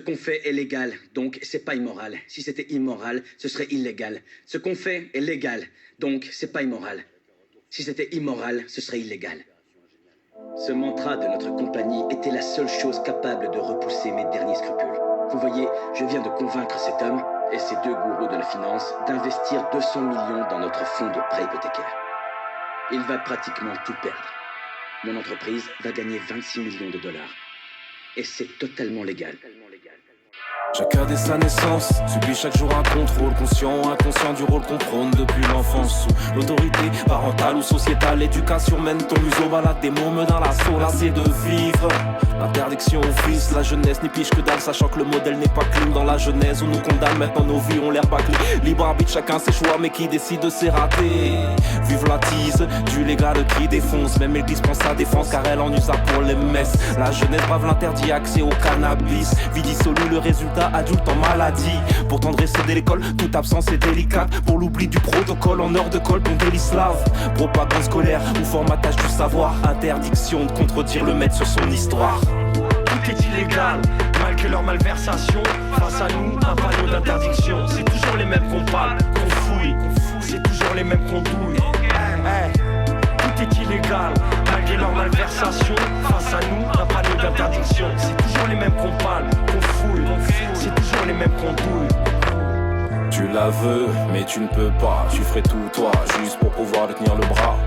qu'on fait est légal, donc c'est pas immoral. Si c'était immoral, ce serait illégal. Ce qu'on fait est légal, donc c'est pas immoral. Si c'était immoral, ce serait illégal. Ce mantra de notre compagnie était la seule chose capable de repousser mes derniers scrupules. Vous voyez, je viens de convaincre cet homme et ces deux gourous de la finance d'investir 200 millions dans notre fonds de prêt hypothécaire. Il va pratiquement tout perdre. Mon entreprise va gagner 26 millions de dollars. Et c'est totalement légal. Chacun dès sa naissance subit chaque jour un contrôle conscient ou inconscient du rôle qu'on prône depuis l'enfance. Sous l'autorité parentale ou sociétale, l'éducation mène ton museau, balade des mômes dans la soul, assez de vivre. Interdiction au fils, la jeunesse n'y pige que dalle, sachant que le modèle n'est pas clean dans la genèse. On nous condamne, maintenant nos vies ont l'air bâclées. Libre arbitre, chacun ses choix, mais qui décide de ses ratés. Vive la tease du légal qui défonce, même l'église prend sa défense car elle en usa pour les messes. La jeunesse brave l'interdit, accès au cannabis, vie dissolue, le résultat adulte en maladie. Pourtant dresser dès l'école, toute absence est délicate. Pour l'oubli du protocole, en heure de colle, ton délit slave. Propagande scolaire ou formatage du savoir. Interdiction de contredire le maître sur son histoire. Tout est illégal, malgré leur malversation. Face à nous, un panneau d'interdiction. C'est toujours les mêmes qu'on parle, qu'on fouille. C'est toujours les mêmes qu'on douille. Tout est illégal, malgré leur malversation. Face à nous, un panneau d'interdiction. C'est toujours les mêmes qu'on parle, qu'on fouille. C'est toujours les mêmes qu'on douille. Tu la veux, mais tu ne peux pas. Tu ferais tout toi, juste pour pouvoir lui tenir le bras.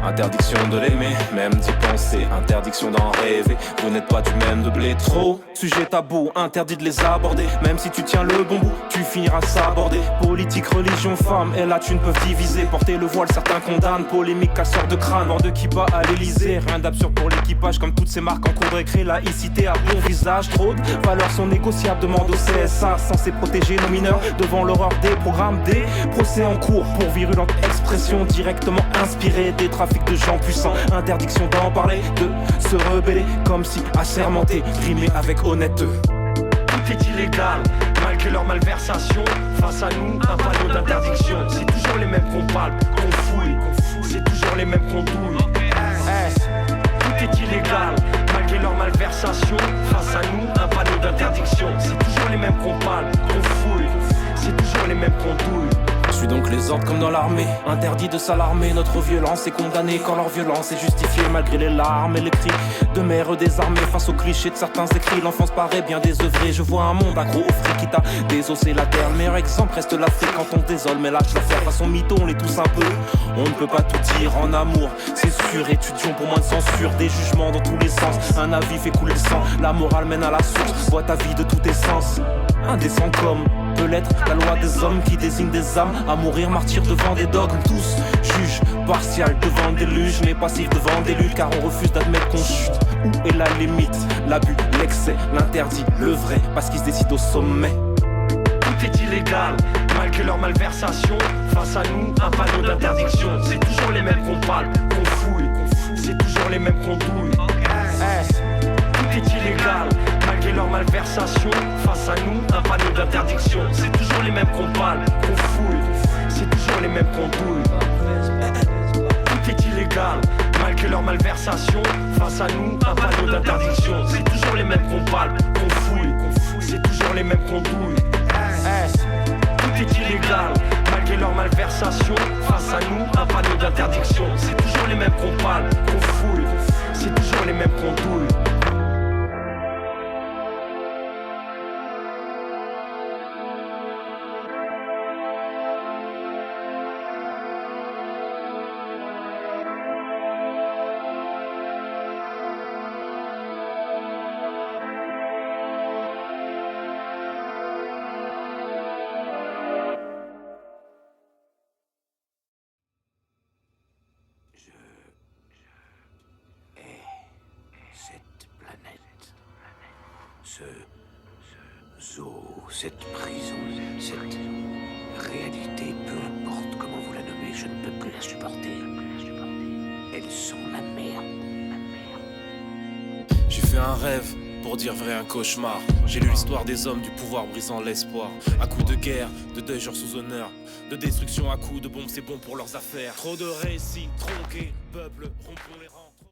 Interdiction de l'aimer, même d'y penser. Interdiction d'en rêver, vous n'êtes pas du même de blé. Trop, sujet tabou, interdit de les aborder. Même si tu tiens le bon bout, tu finiras s'aborder. Politique, religion, femme, et là tu ne peux diviser. Porter le voile, certains condamnent. Polémique, casseur de crâne, hors de kippa à l'Elysée. Rien d'absurde pour l'équipage, comme toutes ces marques en cours de récré. Laïcité à bon visage, trop de valeurs sont négociables. Demande au CSA, censé protéger nos mineurs devant l'horreur des programmes, des procès en cours pour virulente expression directement inspirée des trafics de gens puissants. Interdiction d'en parler, de se rebeller comme si assermenté, rimer avec honnêteté. Tout est illégal, malgré leur malversation. Face à nous, un panneau d'interdiction. C'est toujours les mêmes qu'on parle, qu'on fouille. C'est toujours les mêmes qu'on douille. Tout est illégal, malgré leur malversation. Face à nous, un panneau d'interdiction. C'est toujours les mêmes qu'on parle, qu'on fouille. C'est toujours les mêmes qu'on douille. Suis donc les ordres comme dans l'armée. Interdit de s'alarmer, notre violence est condamnée quand leur violence est justifiée. Malgré les larmes et les cris de mères désarmées. Face aux clichés de certains écrits, l'enfance paraît bien désœuvrée. Je vois un monde accro au fric qui t'a désossé la terre. Le meilleur exemple reste l'Afrique quand on se désole. Mais lâche l'affaire, façon mytho, on les tous un peu. On ne peut pas tout dire en amour, c'est sûr. Étudions pour moins de censure, des jugements dans tous les sens. Un avis fait couler le sang, la morale mène à la source. Vois ta vie de tout essence, indécent comme peut l'être la loi des hommes qui désigne des âmes à mourir martyrs devant des dogmes. Tous juges partial devant des luges, mais passifs devant des luttes, car on refuse d'admettre qu'on chute. Où est la limite? L'abus, l'excès, l'interdit, le vrai, parce qu'ils se décident au sommet. Tout est illégal, malgré leur malversation. Face à nous, un panneau d'interdiction. C'est toujours les mêmes qu'on parle, qu'on fouille. C'est toujours les mêmes qu'on douille. Tout est illégal, malgré leur malversation. Face à nous, un panneau d'interdiction. C'est toujours les mêmes qu'on parle, qu'on fouille. C'est toujours les mêmes qu'on douille. Tout est illégal, malgré leur malversation. Face à nous, un panneau d'interdiction. C'est toujours les mêmes qu'on parle, qu'on fouille. C'est toujours les mêmes qu'on douille. Tout est illégal, malgré leur malversation. Face à nous, un panneau d'interdiction. C'est toujours les mêmes qu'on parle, qu'on fouille. C'est toujours les mêmes qu'on douille. Cette prison, cette réalité, peu importe comment vous la nommez, je ne peux plus la supporter. Elles sont la merde. J'ai fait un rêve, pour dire vrai un cauchemar. J'ai lu l'histoire des hommes du pouvoir brisant l'espoir. À coups de guerre, de deuil genre sous honneur, de destruction à coups de bombes, c'est bon pour leurs affaires. Trop de récits tronqués, peuple rompons les rangs.